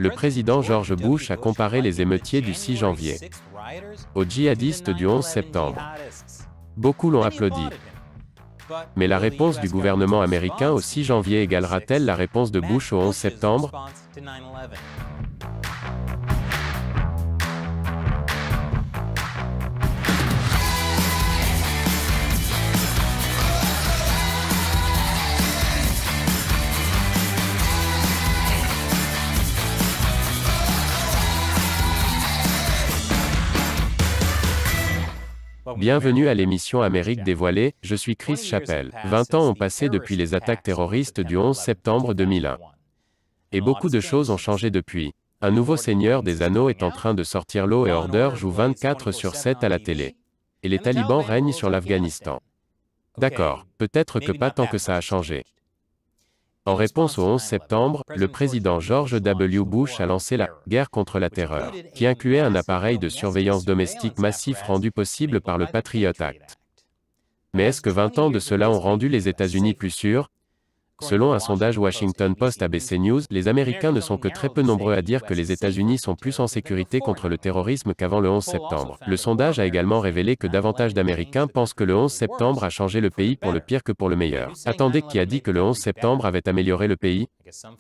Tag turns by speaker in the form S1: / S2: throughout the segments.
S1: Le président George Bush a comparé les émeutiers du 6 janvier aux djihadistes du 11 septembre. Beaucoup l'ont applaudi. Mais la réponse du gouvernement américain au 6 janvier égalera-t-elle la réponse de Bush au 11 septembre? Bienvenue à l'émission Amérique dévoilée, je suis Chris Chappell. 20 ans ont passé depuis les attaques terroristes du 11 septembre 2001. Et beaucoup de choses ont changé depuis. Un nouveau Seigneur des Anneaux est en train de sortir, Law & Order joue 24/7 à la télé. Et les talibans règnent sur l'Afghanistan. D'accord, peut-être que pas tant que ça a changé. En réponse au 11 septembre, le président George W. Bush a lancé la « guerre contre la terreur », qui incluait un appareil de surveillance domestique massif rendu possible par le Patriot Act. Mais est-ce que 20 ans de cela ont rendu les États-Unis plus sûrs? Selon un sondage Washington Post ABC News, les Américains ne sont que très peu nombreux à dire que les États-Unis sont plus en sécurité contre le terrorisme qu'avant le 11 septembre. Le sondage a également révélé que davantage d'Américains pensent que le 11 septembre a changé le pays pour le pire que pour le meilleur. Attendez, qui a dit que le 11 septembre avait amélioré le pays?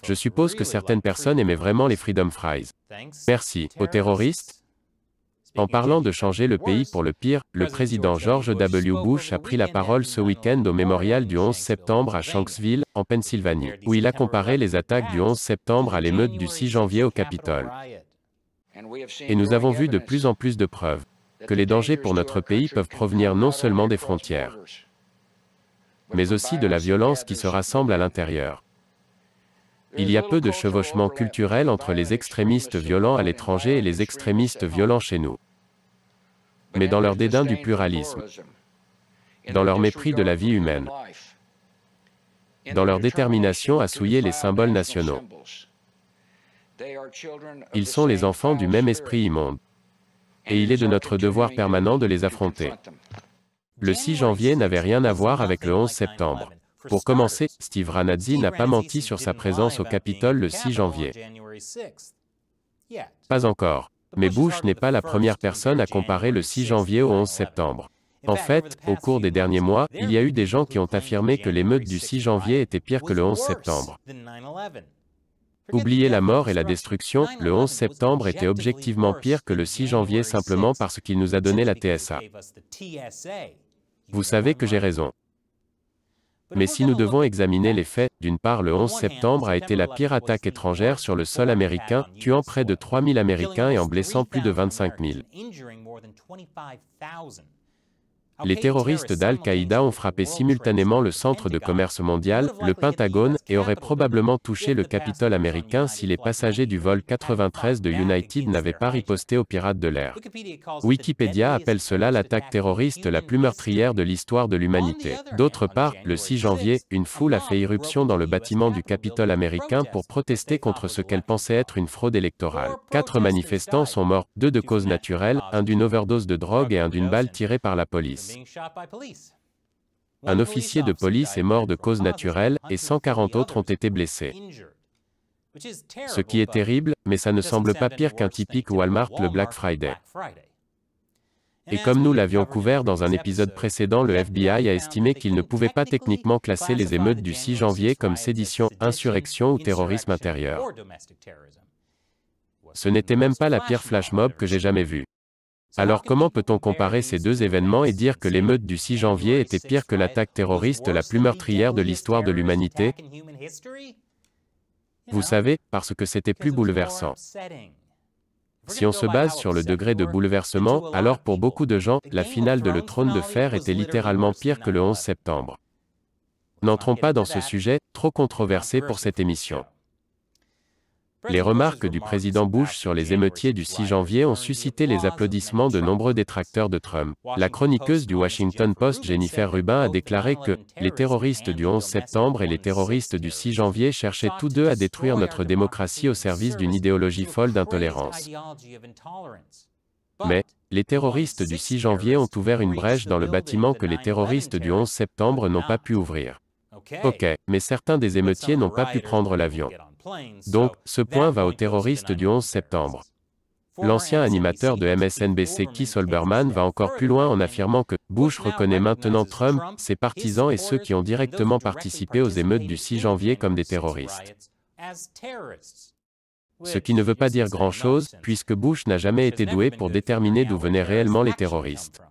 S1: Je suppose que certaines personnes aimaient vraiment les Freedom Fries. Merci. Aux terroristes? En parlant de changer le pays pour le pire, le président George W. Bush a pris la parole ce week-end au mémorial du 11 septembre à Shanksville, en Pennsylvanie, où il a comparé les attaques du 11 septembre à l'émeute du 6 janvier au Capitole. Et nous avons vu de plus en plus de preuves que les dangers pour notre pays peuvent provenir non seulement des frontières, mais aussi de la violence qui se rassemble à l'intérieur. Il y a peu de chevauchement culturel entre les extrémistes violents à l'étranger et les extrémistes violents chez nous. Mais dans leur dédain du pluralisme, dans leur mépris de la vie humaine, dans leur détermination à souiller les symboles nationaux, ils sont les enfants du même esprit immonde. Et il est de notre devoir permanent de les affronter. Le 6 janvier n'avait rien à voir avec le 11 septembre. Pour commencer, Steve Ranazzi n'a pas menti sur sa présence au Capitole le 6 janvier. Pas encore. Mais Bush n'est pas la première personne à comparer le 6 janvier au 11 septembre. En fait, au cours des derniers mois, il y a eu des gens qui ont affirmé que l'émeute du 6 janvier était pire que le 11 septembre. Oubliez la mort et la destruction, le 11 septembre était objectivement pire que le 6 janvier simplement parce qu'il nous a donné la TSA. Vous savez que j'ai raison. Mais si nous devons examiner les faits, d'une part le 11 septembre a été la pire attaque étrangère sur le sol américain, tuant près de 3000 Américains et en blessant plus de 25 000. Les terroristes d'Al-Qaïda ont frappé simultanément le centre de commerce mondial, le Pentagone, et auraient probablement touché le Capitole américain si les passagers du vol 93 de United n'avaient pas riposté aux pirates de l'air. Wikipédia appelle cela l'attaque terroriste la plus meurtrière de l'histoire de l'humanité. D'autre part, le 6 janvier, une foule a fait irruption dans le bâtiment du Capitole américain pour protester contre ce qu'elle pensait être une fraude électorale. 4 manifestants sont morts, 2 de cause naturelle, un d'une overdose de drogue et un d'une balle tirée par la police. Un officier de police est mort de cause naturelle, et 140 autres ont été blessés. Ce qui est terrible, mais ça ne semble pas pire qu'un typique Walmart le Black Friday. Et comme nous l'avions couvert dans un épisode précédent, le FBI a estimé qu'il ne pouvait pas techniquement classer les émeutes du 6 janvier comme sédition, insurrection ou terrorisme intérieur. Ce n'était même pas la pire flash mob que j'ai jamais vue. Alors comment peut-on comparer ces deux événements et dire que l'émeute du 6 janvier était pire que l'attaque terroriste la plus meurtrière de l'histoire de l'humanité? Vous savez, parce que c'était plus bouleversant. Si on se base sur le degré de bouleversement, alors pour beaucoup de gens, la finale de Le Trône de Fer était littéralement pire que le 11 septembre. N'entrons pas dans ce sujet, trop controversé pour cette émission. Les remarques du président Bush sur les émeutiers du 6 janvier ont suscité les applaudissements de nombreux détracteurs de Trump. La chroniqueuse du Washington Post Jennifer Rubin a déclaré que « les terroristes du 11 septembre et les terroristes du 6 janvier cherchaient tous deux à détruire notre démocratie au service d'une idéologie folle d'intolérance. Mais, les terroristes du 6 janvier ont ouvert une brèche dans le bâtiment que les terroristes du 11 septembre n'ont pas pu ouvrir. Ok, mais certains des émeutiers n'ont pas pu prendre l'avion. Donc, ce point va aux terroristes du 11 septembre. L'ancien animateur de MSNBC Keith Olbermann va encore plus loin en affirmant que Bush reconnaît maintenant Trump, ses partisans et ceux qui ont directement participé aux émeutes du 6 janvier comme des terroristes. Ce qui ne veut pas dire grand-chose, puisque Bush n'a jamais été doué pour déterminer d'où venaient réellement les terroristes.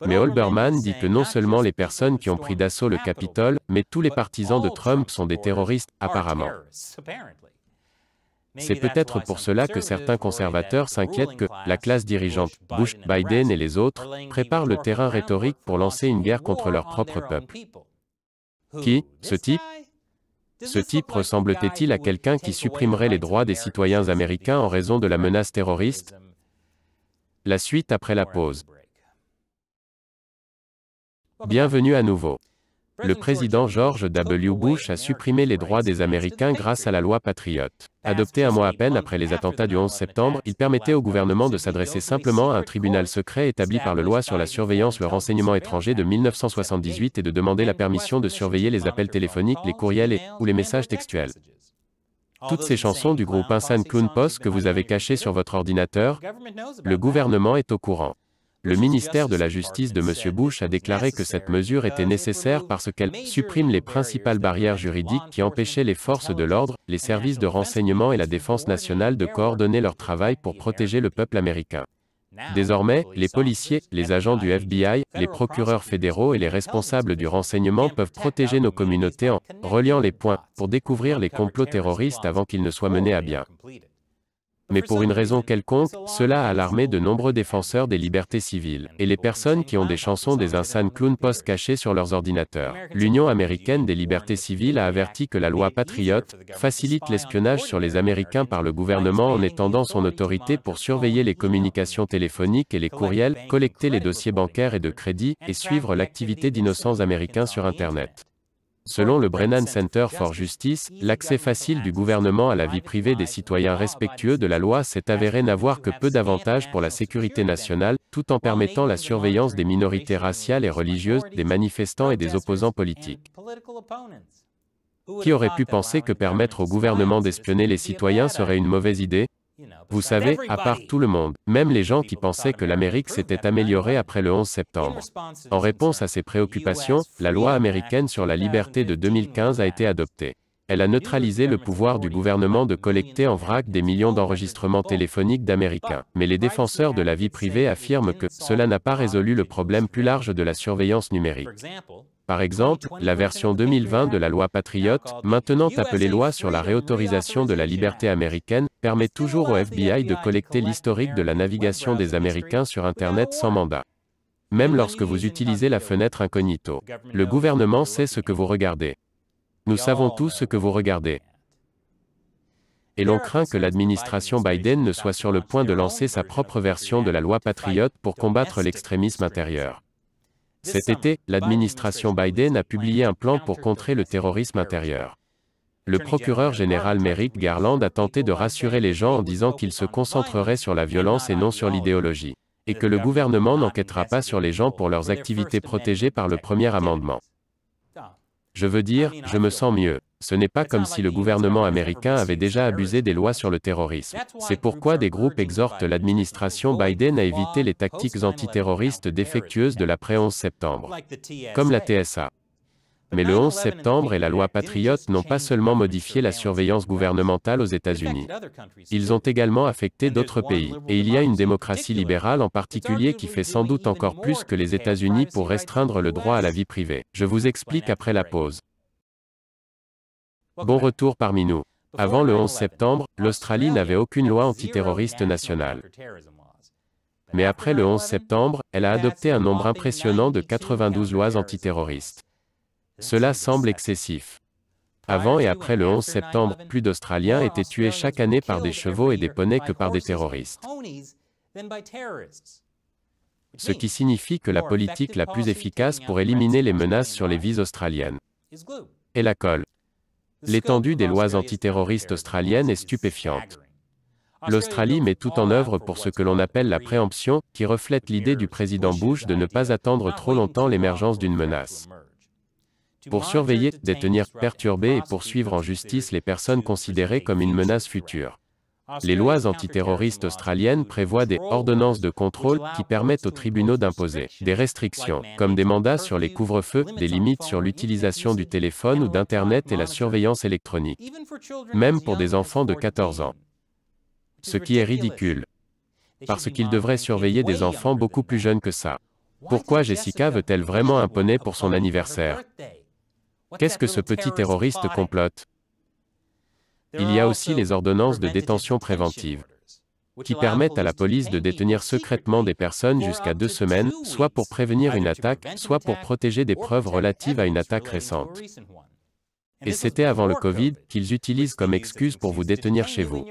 S1: Mais Olbermann dit que non seulement les personnes qui ont pris d'assaut le Capitole, mais tous les partisans de Trump sont des terroristes, apparemment. C'est peut-être pour cela que certains conservateurs s'inquiètent que la classe dirigeante, Bush, Biden et les autres, préparent le terrain rhétorique pour lancer une guerre contre leur propre peuple. Qui, ce type? Ce type ressemble-t-il à quelqu'un qui supprimerait les droits des citoyens américains en raison de la menace terroriste? La suite après la pause. Bienvenue à nouveau. Le président George W. Bush a supprimé les droits des Américains grâce à la loi Patriot. Adoptée un mois à peine après les attentats du 11 septembre, il permettait au gouvernement de s'adresser simplement à un tribunal secret établi par la loi sur la surveillance le renseignement étranger de 1978 et de demander la permission de surveiller les appels téléphoniques, les courriels ou les messages textuels. Toutes ces chansons du groupe Insane Clown Posse que vous avez cachées sur votre ordinateur, le gouvernement est au courant. Le ministère de la Justice de M. Bush a déclaré que cette mesure était nécessaire parce qu'elle supprime les principales barrières juridiques qui empêchaient les forces de l'ordre, les services de renseignement et la défense nationale de coordonner leur travail pour protéger le peuple américain. Désormais, les policiers, les agents du FBI, les procureurs fédéraux et les responsables du renseignement peuvent protéger nos communautés en reliant les points pour découvrir les complots terroristes avant qu'ils ne soient menés à bien. Mais pour une raison quelconque, cela a alarmé de nombreux défenseurs des libertés civiles, et les personnes qui ont des chansons des Insane Clown Posse cachées sur leurs ordinateurs. L'Union américaine des libertés civiles a averti que la loi Patriot facilite l'espionnage sur les Américains par le gouvernement en étendant son autorité pour surveiller les communications téléphoniques et les courriels, collecter les dossiers bancaires et de crédit, et suivre l'activité d'innocents Américains sur Internet. Selon le Brennan Center for Justice, l'accès facile du gouvernement à la vie privée des citoyens respectueux de la loi s'est avéré n'avoir que peu d'avantages pour la sécurité nationale, tout en permettant la surveillance des minorités raciales et religieuses, des manifestants et des opposants politiques. Qui aurait pu penser que permettre au gouvernement d'espionner les citoyens serait une mauvaise idée? Vous savez, à part tout le monde, même les gens qui pensaient que l'Amérique s'était améliorée après le 11 septembre. En réponse à ces préoccupations, la loi américaine sur la liberté de 2015 a été adoptée. Elle a neutralisé le pouvoir du gouvernement de collecter en vrac des millions d'enregistrements téléphoniques d'Américains. Mais les défenseurs de la vie privée affirment que cela n'a pas résolu le problème plus large de la surveillance numérique. Par exemple, la version 2020 de la loi Patriot, maintenant appelée loi sur la réautorisation de la liberté américaine, permet toujours au FBI de collecter l'historique de la navigation des Américains sur Internet sans mandat. Même lorsque vous utilisez la fenêtre incognito. Le gouvernement sait ce que vous regardez. Nous savons tous ce que vous regardez. Et l'on craint que l'administration Biden ne soit sur le point de lancer sa propre version de la loi Patriot pour combattre l'extrémisme intérieur. Cet été, l'administration Biden a publié un plan pour contrer le terrorisme intérieur. Le procureur général Merrick Garland a tenté de rassurer les gens en disant qu'il se concentrerait sur la violence et non sur l'idéologie, et que le gouvernement n'enquêtera pas sur les gens pour leurs activités protégées par le premier amendement. Je veux dire, je me sens mieux. Ce n'est pas comme si le gouvernement américain avait déjà abusé des lois sur le terrorisme. C'est pourquoi des groupes exhortent l'administration Biden à éviter les tactiques antiterroristes défectueuses de l'après 11 septembre, comme la TSA. Mais le 11 septembre et la loi Patriot n'ont pas seulement modifié la surveillance gouvernementale aux États-Unis. Ils ont également affecté d'autres pays, et il y a une démocratie libérale en particulier qui fait sans doute encore plus que les États-Unis pour restreindre le droit à la vie privée. Je vous explique après la pause. Bon retour parmi nous. Avant le 11 septembre, l'Australie n'avait aucune loi antiterroriste nationale. Mais après le 11 septembre, elle a adopté un nombre impressionnant de 92 lois antiterroristes. Cela semble excessif. Avant et après le 11 septembre, plus d'Australiens étaient tués chaque année par des chevaux et des poneys que par des terroristes. Ce qui signifie que la politique la plus efficace pour éliminer les menaces sur les vies australiennes est la colle. L'étendue des lois antiterroristes australiennes est stupéfiante. L'Australie met tout en œuvre pour ce que l'on appelle la préemption, qui reflète l'idée du président Bush de ne pas attendre trop longtemps l'émergence d'une menace. pour surveiller, détenir, perturber et poursuivre en justice les personnes considérées comme une menace future. Les lois antiterroristes australiennes prévoient des ordonnances de contrôle qui permettent aux tribunaux d'imposer des restrictions, comme des mandats sur les couvre-feux, des limites sur l'utilisation du téléphone ou d'Internet et la surveillance électronique, même pour des enfants de 14 ans. Ce qui est ridicule, parce qu'ils devraient surveiller des enfants beaucoup plus jeunes que ça. Pourquoi Jessica veut-elle vraiment un poney pour son anniversaire? Qu'est-ce que ce petit terroriste complote? Il y a aussi les ordonnances de détention préventive, qui permettent à la police de détenir secrètement des personnes jusqu'à 2 semaines, soit pour prévenir une attaque, soit pour protéger des preuves relatives à une attaque récente. Et c'était avant le Covid qu'ils utilisent comme excuse pour vous détenir chez vous.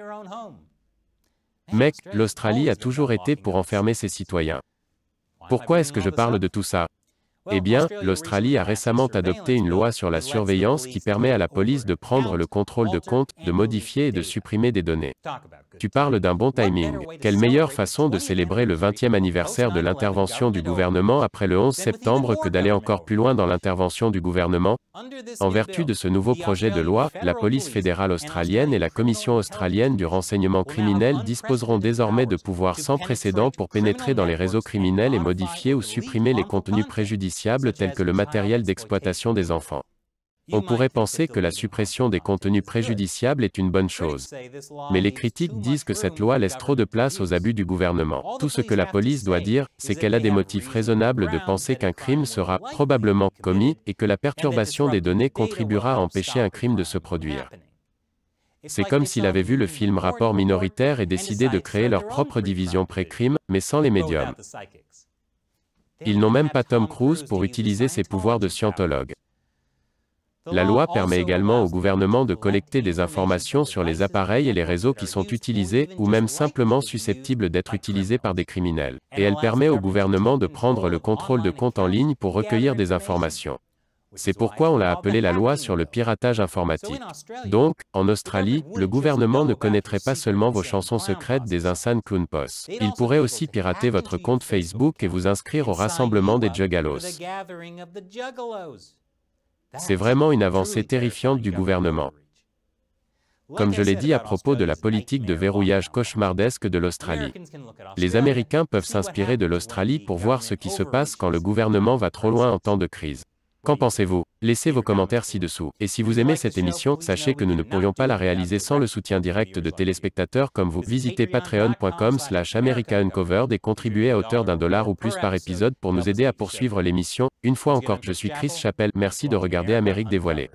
S1: Mec, l'Australie a toujours été pour enfermer ses citoyens. Pourquoi est-ce que je parle de tout ça? Eh bien, l'Australie a récemment adopté une loi sur la surveillance qui permet à la police de prendre le contrôle de compte, de modifier et de supprimer des données. Tu parles d'un bon timing. Quelle meilleure façon de célébrer le 20e anniversaire de l'intervention du gouvernement après le 11 septembre que d'aller encore plus loin dans l'intervention du gouvernement? En vertu de ce nouveau projet de loi, la police fédérale australienne et la Commission australienne du renseignement criminel disposeront désormais de pouvoirs sans précédent pour pénétrer dans les réseaux criminels et modifier ou supprimer les contenus préjudiciables tels que le matériel d'exploitation des enfants. On pourrait penser que la suppression des contenus préjudiciables est une bonne chose. Mais les critiques disent que cette loi laisse trop de place aux abus du gouvernement. Tout ce que la police doit dire, c'est qu'elle a des motifs raisonnables de penser qu'un crime sera probablement commis et que la perturbation des données contribuera à empêcher un crime de se produire. C'est comme s'il avait vu le film Rapport minoritaire et décidé de créer leur propre division pré-crime, mais sans les médiums. Ils n'ont même pas Tom Cruise pour utiliser ses pouvoirs de scientologue. La loi permet également au gouvernement de collecter des informations sur les appareils et les réseaux qui sont utilisés, ou même simplement susceptibles d'être utilisés par des criminels. Et elle permet au gouvernement de prendre le contrôle de comptes en ligne pour recueillir des informations. C'est pourquoi on l'a appelée la loi sur le piratage informatique. Donc, en Australie, le gouvernement ne connaîtrait pas seulement vos chansons secrètes des Insane Clown Posse. Il pourrait aussi pirater votre compte Facebook et vous inscrire au rassemblement des Juggalos. C'est vraiment une avancée terrifiante du gouvernement. Comme je l'ai dit à propos de la politique de verrouillage cauchemardesque de l'Australie. Les Américains peuvent s'inspirer de l'Australie pour voir ce qui se passe quand le gouvernement va trop loin en temps de crise. Qu'en pensez-vous? Laissez vos commentaires ci-dessous. Et si vous aimez cette émission, sachez que nous ne pourrions pas la réaliser sans le soutien direct de téléspectateurs comme vous. Visitez patreon.com/americauncovered et contribuez à hauteur d'$1 ou plus par épisode pour nous aider à poursuivre l'émission. Une fois encore, je suis Chris Chappell. Merci de regarder Amérique dévoilée.